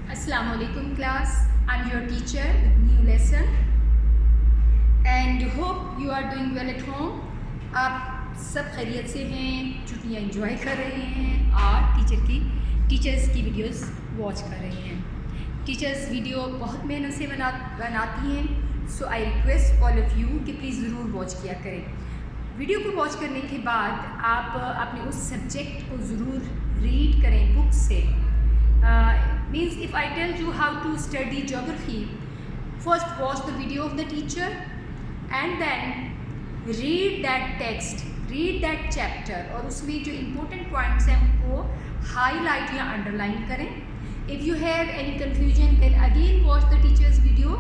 Assalamualaikum class. I'm your teacher with new lesson and hope you are doing well at home. आप सब खैरियत से हैं, छुट्टियाँ एंजॉय कर रहे हैं और टीचर्स की वीडियोस वॉच कर रहे हैं। टीचर्स वीडियो बहुत मेहनत से बनाती हैं, so I request all of you कि प्लीज़ ज़रूर वॉच किया करें। वीडियो को वॉच करने के बाद आप अपने उस सब्जेक्ट को ज़रूर रीड करें बुक से। Means if I tell you how to study geography, first watch the video of the teacher and then read that text, read that chapter और उसमें जो important points हैं उनको highlight या underline करें। If you have any confusion then again watch the teacher's video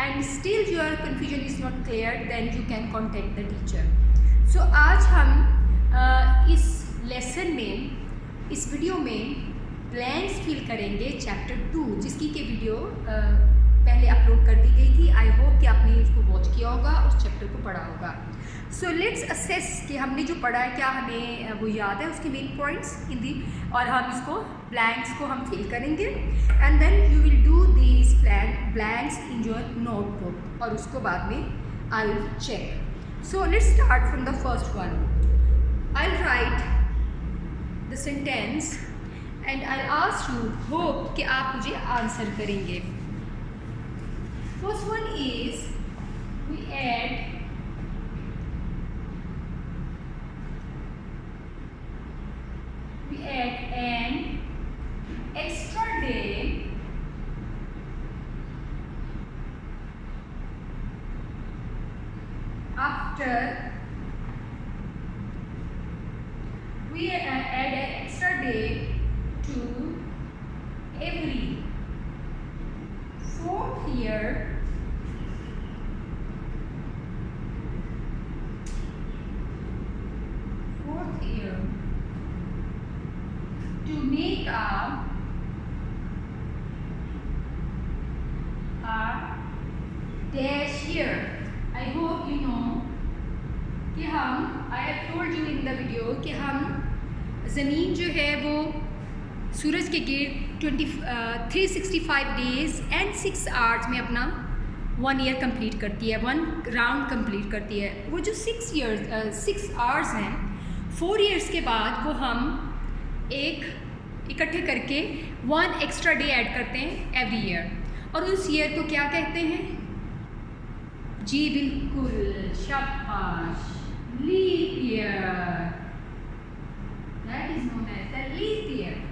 and still your confusion is not clear then you can contact the teacher. So आज हम इस lesson में इस वीडियो में ब्लैंक्स फिल करेंगे chapter 2 जिसकी के वीडियो पहले अपलोड कर दी गई थी। आई होप कि आपने इसको वॉच किया होगा, उस चैप्टर को पढ़ा होगा। सो लेट्स असेस कि हमने जो पढ़ा है क्या हमें वो याद है, उसके मेन पॉइंट्स हिंदी, और हम इसको ब्लैंक्स को हम फिल करेंगे and then you will do these blanks in your notebook और उसको बाद में I will check. So let's start from the first one. I will write the sentence and I'll ask you, hope कि आप मुझे answer करेंगे। First one is we add an extra day after we add an extra day to every fourth year to make a dash year. I hope you know कि हम I have told you in the video कि हम ज़मीन जो है वो सूरज के गिर्द 365 डेज़ एंड 6 आवर्स में अपना 1 ईयर कंप्लीट करती है, 1 राउंड कंप्लीट करती है। वो जो 6 आवर्स हैं 4 इयर्स के बाद वो हम एक इकट्ठे करके 1 एक्स्ट्रा डे ऐड करते हैं एवरी ईयर, और उस ईयर को क्या कहते हैं? जी बिल्कुल, शाबाश, leap year. That is known as the leap year.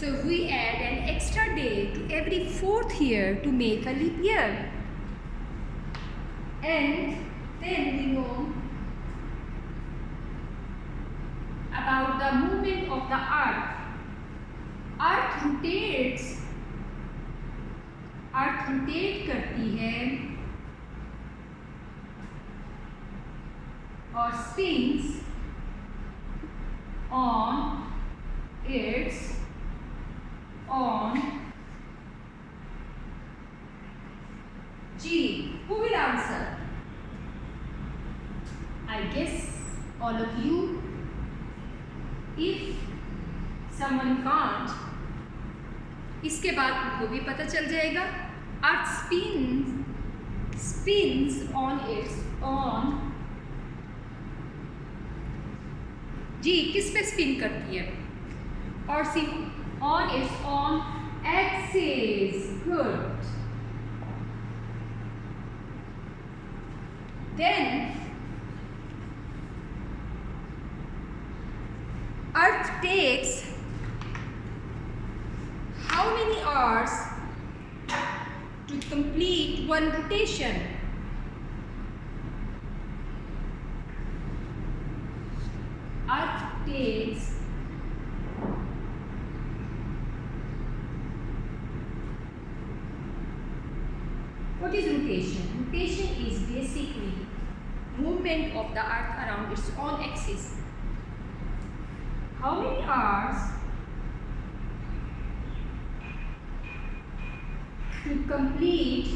So we add an extra day to every 4th year to make a leap year. And then we know about the movement of the earth. Earth rotates करती है और spins on its on G. Who will answer? I guess all of you. If someone can't, इसके बाद उनको भी पता चल जाएगा। Earth spins on its on G किस पे स्पिन करती है? और on its own axis. Good. Then Earth takes how many hours to complete one rotation? Earth takes what is rotation? Rotation is basically movement of the earth around its own axis. How many hours to complete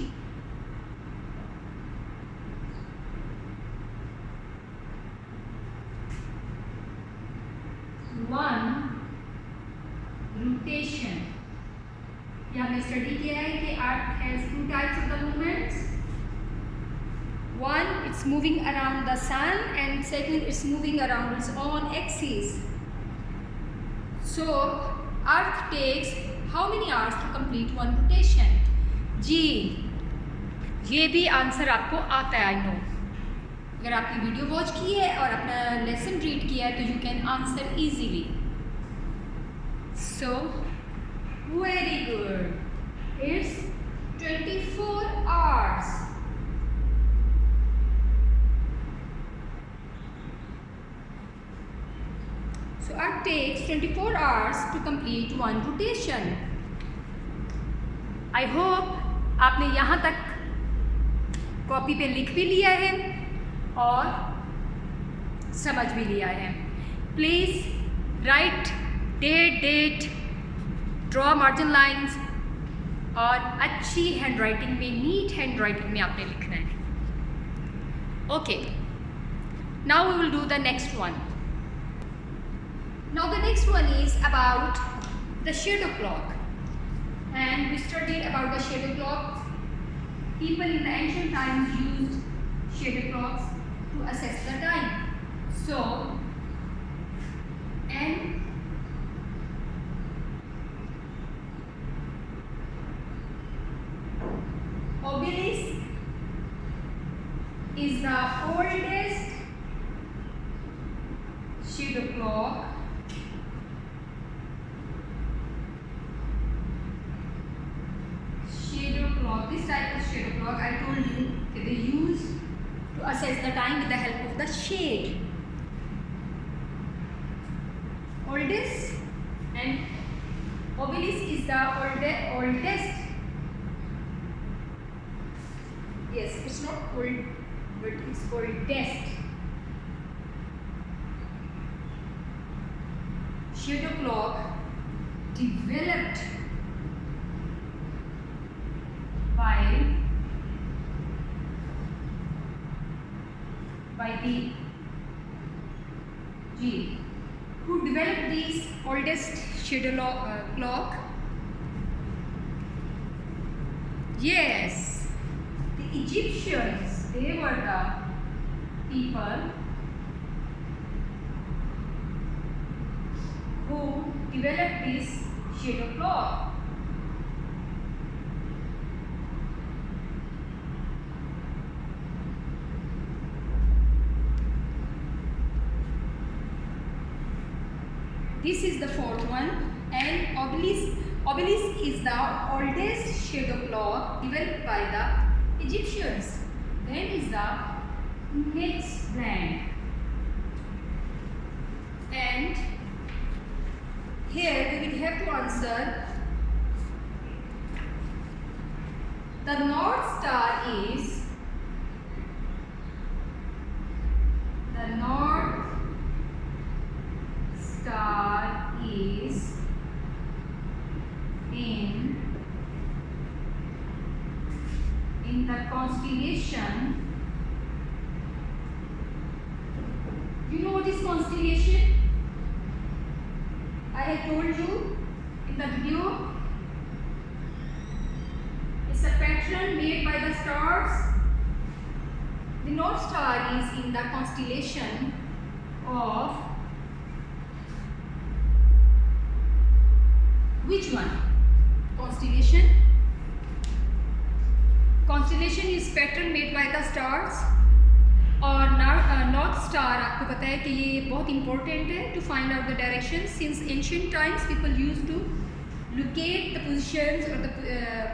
one rotation? ये हमने study किया है कि अर्थ has two types of the movements. One, it's moving around the sun, and second, it's moving around its own axis. So, Earth takes how many hours to complete one rotation? जी, ये भी answer आपको आता है, I know. अगर आपकी video watch की है और अपना लेसन रीड किया है तो you can answer easily. So, very good. It's 24 hours. So Earth takes 24 hours to complete one rotation. I hope आपने यहाँ तक कॉपी पे लिख भी लिया है और समझ भी लिया है. Please write date, draw margin lines और अच्छी हैंड राइटिंग में, नीट हैंड राइटिंग में आपने लिखना है. Okay, now we will do the next one. Now the next one is about the shadow clock, and we studied about the shadow clock. People in the ancient times used shadow clocks to assess the time. So, and obelisk is the oldest shadow clock. This type of shadow clock, I told you that they use to assess the time with the help of the shade. Oldest, and obelisk is the oldest. Yes, it's not old, but it's oldest shadow clock developed by the G. Who developed this oldest shadow clock? Yes, the Egyptians. They were the people who developed this shadow clock. This is the fourth one, and obelisk is the oldest shadow clock developed by the Egyptians. Then is the next blank, and here we will have to answer. The North Star is in the constellation. You know what is constellation? I have told you in the video. It's a pattern made by the stars. The North Star is in the constellation of which one? Constellation. Constellation is pattern made by the stars. और north star आपको पता है कि ये बहुत important है to find out the direction. Since ancient times people use to locate the positions or the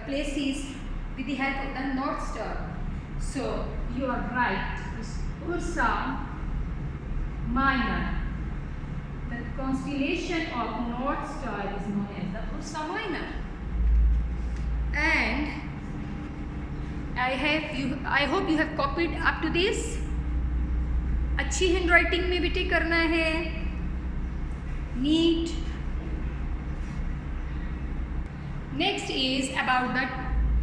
places with the help of the North Star. So you are right. It's Ursa Minor. The constellation of North Star is known as the Ursa Minor. And I hope you have copied up to this. अच्छी handwriting में बेटे करना है, NEET. Next is about the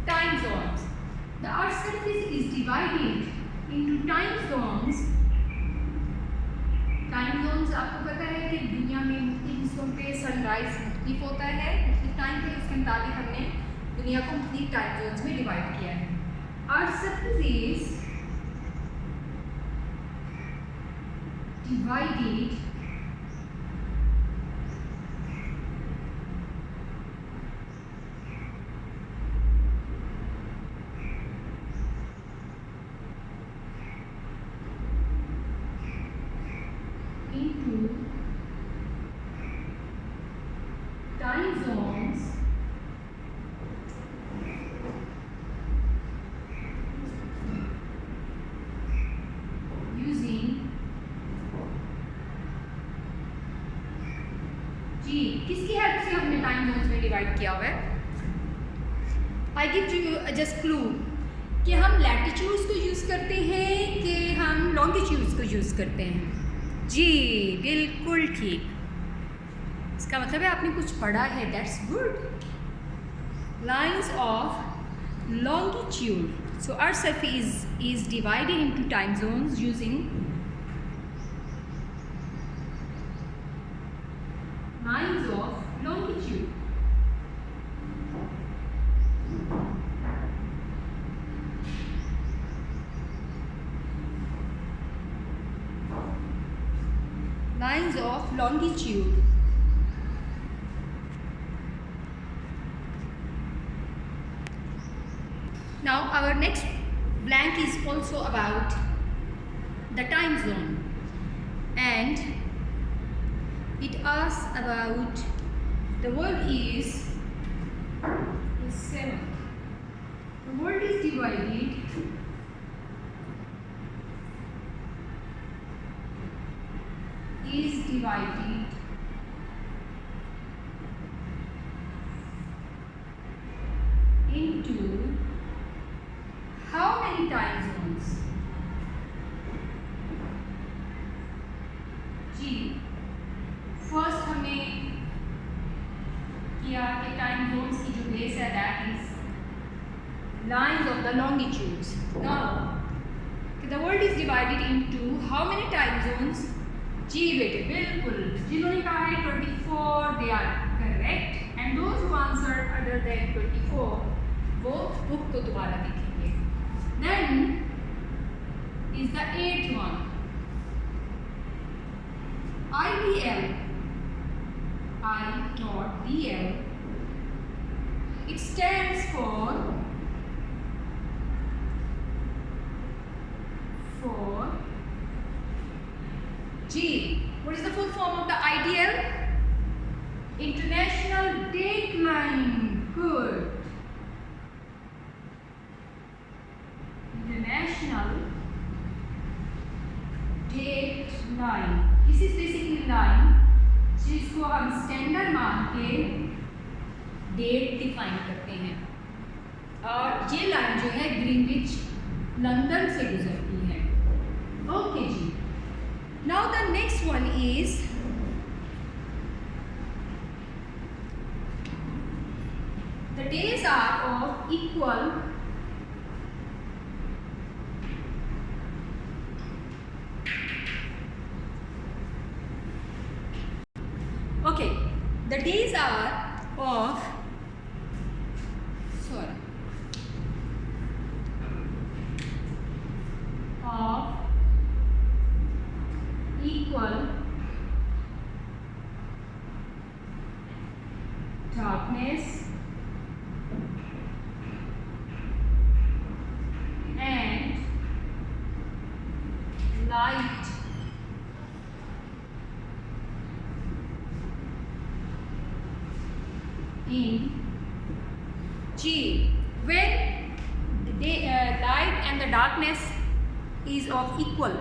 time zones. The Earth's surface is divided into time zones. Time zones आपको पता है कि दुनिया में मुख्तलिफ हिस्सों पे सनराइज मुख्तलिफ होता है, मुख्तलिफ टाइम पे. इसके मुताबिक हमने दुनिया को मुख्तलिफ टाइम जोन्स में डिवाइड किया है। Earth surface is divided into time zones using जी किसकी हेल्प से हमने टाइम जोन्स में डिवाइड किया हुआ है? I give you just clue कि हम लैटिट्यूड्स को यूज़ करते हैं कि हम लॉन्गिट्यूड्स को यूज़ करते हैं। जी बिल्कुल ठीक, इसका मतलब है आपने कुछ पढ़ा है, that's good. Lines of longitude, so earth surface is divided into time zones using lines of longitude. Lines of longitude. Now our next blank is also about the time zone, and it asks about the world is 7. The world is divided into how many time zones? जी first हमने किया कि time zones की जो base है that is lines of the longitudes. Now the world is divided into how many time zones? जी बेटे बिल्कुल, जिन्होंने कहा है 24 they are correct, and those who answered other than 24 वो बुक को दोबारा देखेंगे। Then is the 8th one, IDL, I.DL. It stands for G. What is the full form of the IDL? International Dateline. Good. International Dateline. This is basically line जिसको हम standard मान के date define करते हैं, और ये line जो है ग्रीनविच लंदन से गुजरती है। ओके जी, now the next one is the days are of equal Okay, the days are of equal darkness and light in G, when the day, light and the darkness is of equal,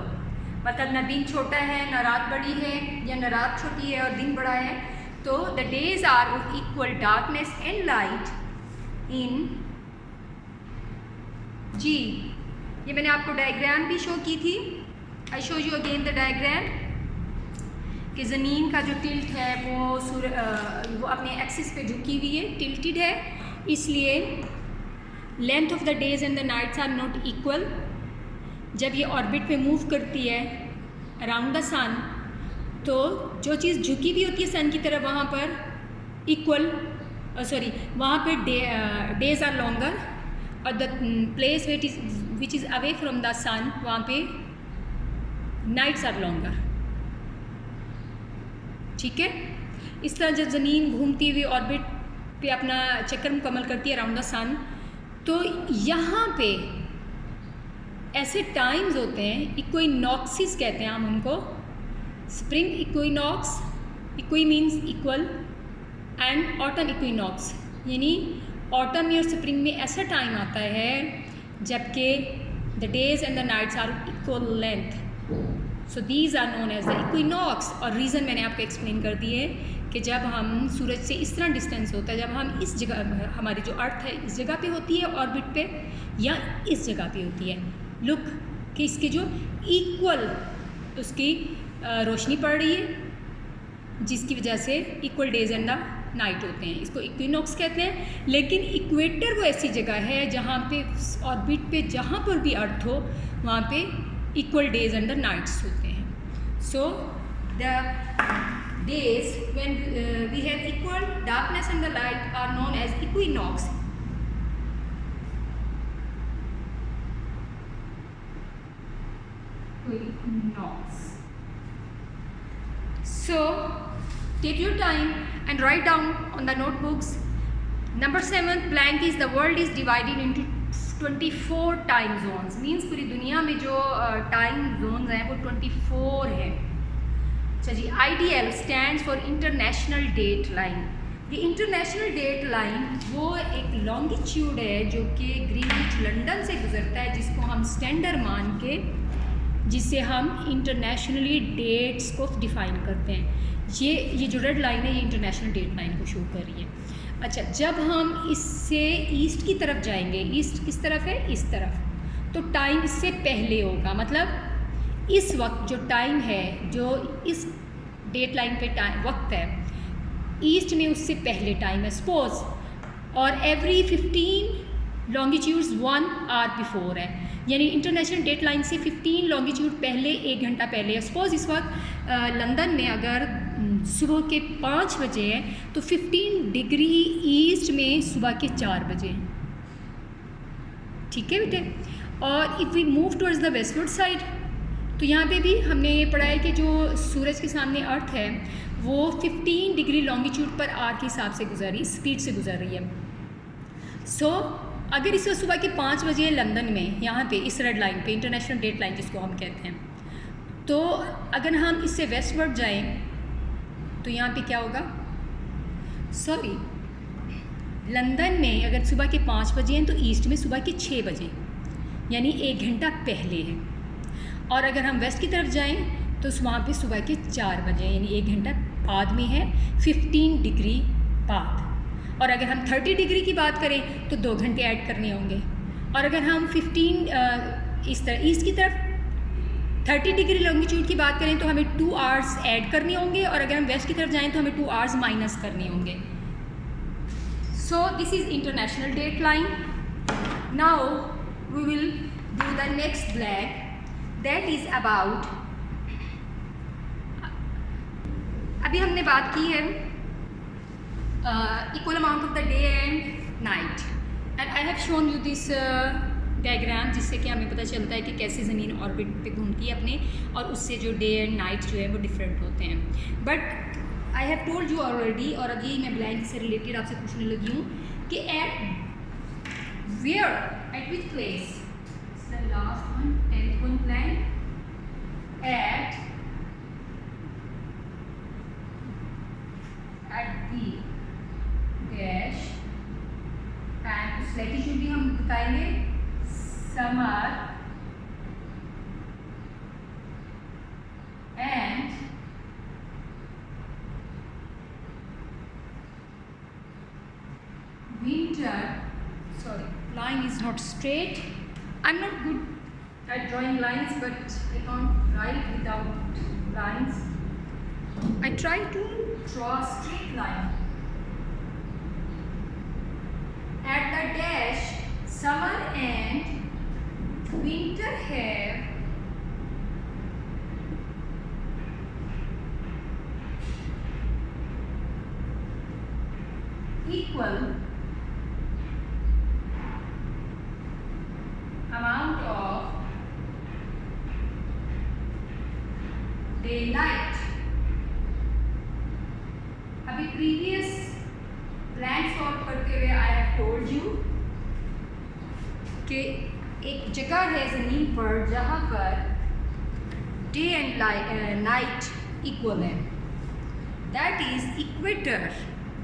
मतलब न दिन छोटा है न रात बड़ी है या न रात छोटी है और दिन बड़ा है, तो the days are of equal darkness and light in G। ये मैंने आपको डायग्राम भी शो की थी, I show you again the diagram कि ज़मीन का जो टिल्ट है वो अपने एक्सिस पे झुकी हुई है, टिल्टेड है, इसलिए length of the days and the nights are not equal. जब ये ऑर्बिट पे मूव करती है अराउंड द सन, तो जो चीज़ झुकी हुई होती है सन की तरफ वहाँ पर इक्वल सॉरी वहाँ पे डेज आर लॉन्गर और the place which is away from the sun वहाँ पे नाइट्स आर लॉन्गर। ठीक है, इस तरह जब ज़मीन घूमती हुई ऑर्बिट पे अपना चक्कर मुकम्मल करती है अराउंड द सन, तो यहाँ पे ऐसे टाइम्स होते हैं, इक्विनॉक्सिस कहते हैं हम उनको, spring equinox, equi means equal and autumn equinox, यानी ऑटम या स्प्रिंग में ऐसा टाइम आता है जबकि the days and the nights are equal length, so these are known as the equinox. और रीज़न मैंने आपको एक्सप्लेन कर दी है कि जब हम सूरज से इस तरह डिस्टेंस होता है, जब हम इस जगह, हमारी जो अर्थ है इस जगह पे होती है ऑर्बिट पे या इस जगह पे होती है, लुक कि इसकी जो इक्वल उसकी रोशनी पड़ रही है जिसकी वजह से equal days and the night होते हैं, इसको इक्विनॉक्स कहते हैं। लेकिन इक्वेटर वो ऐसी जगह है जहाँ पे ऑर्बिट पे जहाँ पर भी अर्थ हो वहाँ पे equal days and the nights होते हैं। So the days when we have equal darkness and the light are known as equinox. Equinox. So take your time and write down on the notebooks. Number 7 blank is the world is divided into 24 time zones. Means पूरी दुनिया में जो time zones हैं वो 24 है। अच्छा जी, IDL stands for international date line. ये इंटरनेशनल डेट लाइन वो एक लॉन्गिट्यूड है जो कि ग्रीनविच लंदन से गुजरता है, जिसको हम स्टैंडर्ड मान के, जिससे हम इंटरनेशनली डेट्स को डिफ़ाइन करते हैं। ये जो रेड लाइन है ये इंटरनेशनल डेट लाइन को शो कर रही है। अच्छा, जब हम इससे ईस्ट की तरफ जाएंगे, ईस्ट किस तरफ है, इस तरफ, तो टाइम इससे पहले होगा। मतलब इस वक्त जो टाइम है, जो इस डेट लाइन पे टाइम वक्त है, ईस्ट में उससे पहले टाइम है सपोज, और एवरी 15 लॉन्गिट्यूड्स 1 आवर बिफोर है, यानी इंटरनेशनल डेट लाइन से 15 लॉन्गिट्यूड पहले, 1 घंटा पहले है। सपोज इस वक्त लंदन में अगर सुबह के 5 बजे है तो 15 डिग्री ईस्ट में सुबह के 4 बजे। ठीक है बेटे, और if we move towards the westward side, तो यहाँ पे भी हमने ये पढ़ा है कि जो सूरज के सामने अर्थ है वो 15 डिग्री लॉन्गिट्यूड पर आवर के हिसाब से गुजर रही, स्पीड से गुजर रही है। सो अगर इस वक्त सुबह के 5 बजे लंदन में, यहाँ पे इस रेड लाइन पे, इंटरनेशनल डेट लाइन जिसको हम कहते हैं, तो अगर हम इससे वेस्टवर्ड जाएं तो यहाँ पे क्या होगा, सॉरी लंदन में अगर सुबह के 5 बजे हैं तो ईस्ट में सुबह के 6 बजे, यानी 1 घंटा पहले है। और अगर हम वेस्ट की तरफ जाएं तो वहाँ पे सुबह के 4 बजे, यानी 1 घंटा बाद में है, 15 डिग्री बाद। और अगर हम 30 डिग्री की बात करें तो 2 घंटे ऐड करने होंगे। और अगर हम 15 इस तरह ईस्ट की तरफ 30 डिग्री लॉन्गिट्यूड की बात करें तो हमें 2 आवर्स ऐड करने होंगे, और अगर हम वेस्ट की तरफ जाएँ तो हमें 2 आवर्स माइनस करने होंगे। So this is international date line. Now we will do the next blank, that is about, अभी हमने बात की है equal amount of the day and night, and I have shown you this diagram, जिससे कि हमें पता चलता है कि कैसे ज़मीन ऑर्बिट पे घूमती है अपने, और उससे जो डे एंड नाइट जो है वो डिफरेंट होते हैं। But I have told you already, और अभी मैं ब्लैंक से रिलेटेड आपसे पूछने लगी हूँ कि at where, at which place, the last one, 10th one blank, at the dash, and उस लैटिट्यूड भी हम बताएंगे, summer and winter. Sorry, line is not straight. I'm not good at drawing lines, but I can't write without lines. I try to draw a straight line. At the dash, summer and winter have equal equal amount of daylight. अभी previous plan solve करते हुए I have told you कि एक जगह है ज़मीन पर जहाँ पर डे एंड नाइट इक्वल है, that is equator.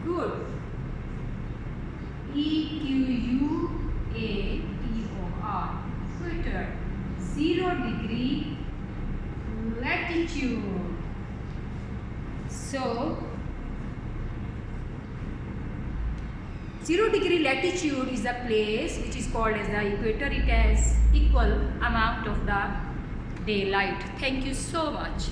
Good. EQUATOR, equator. 0 degree latitude. So 0 degree latitude is the place which is called as the equator. It has equal amount of the daylight. Thank you so much.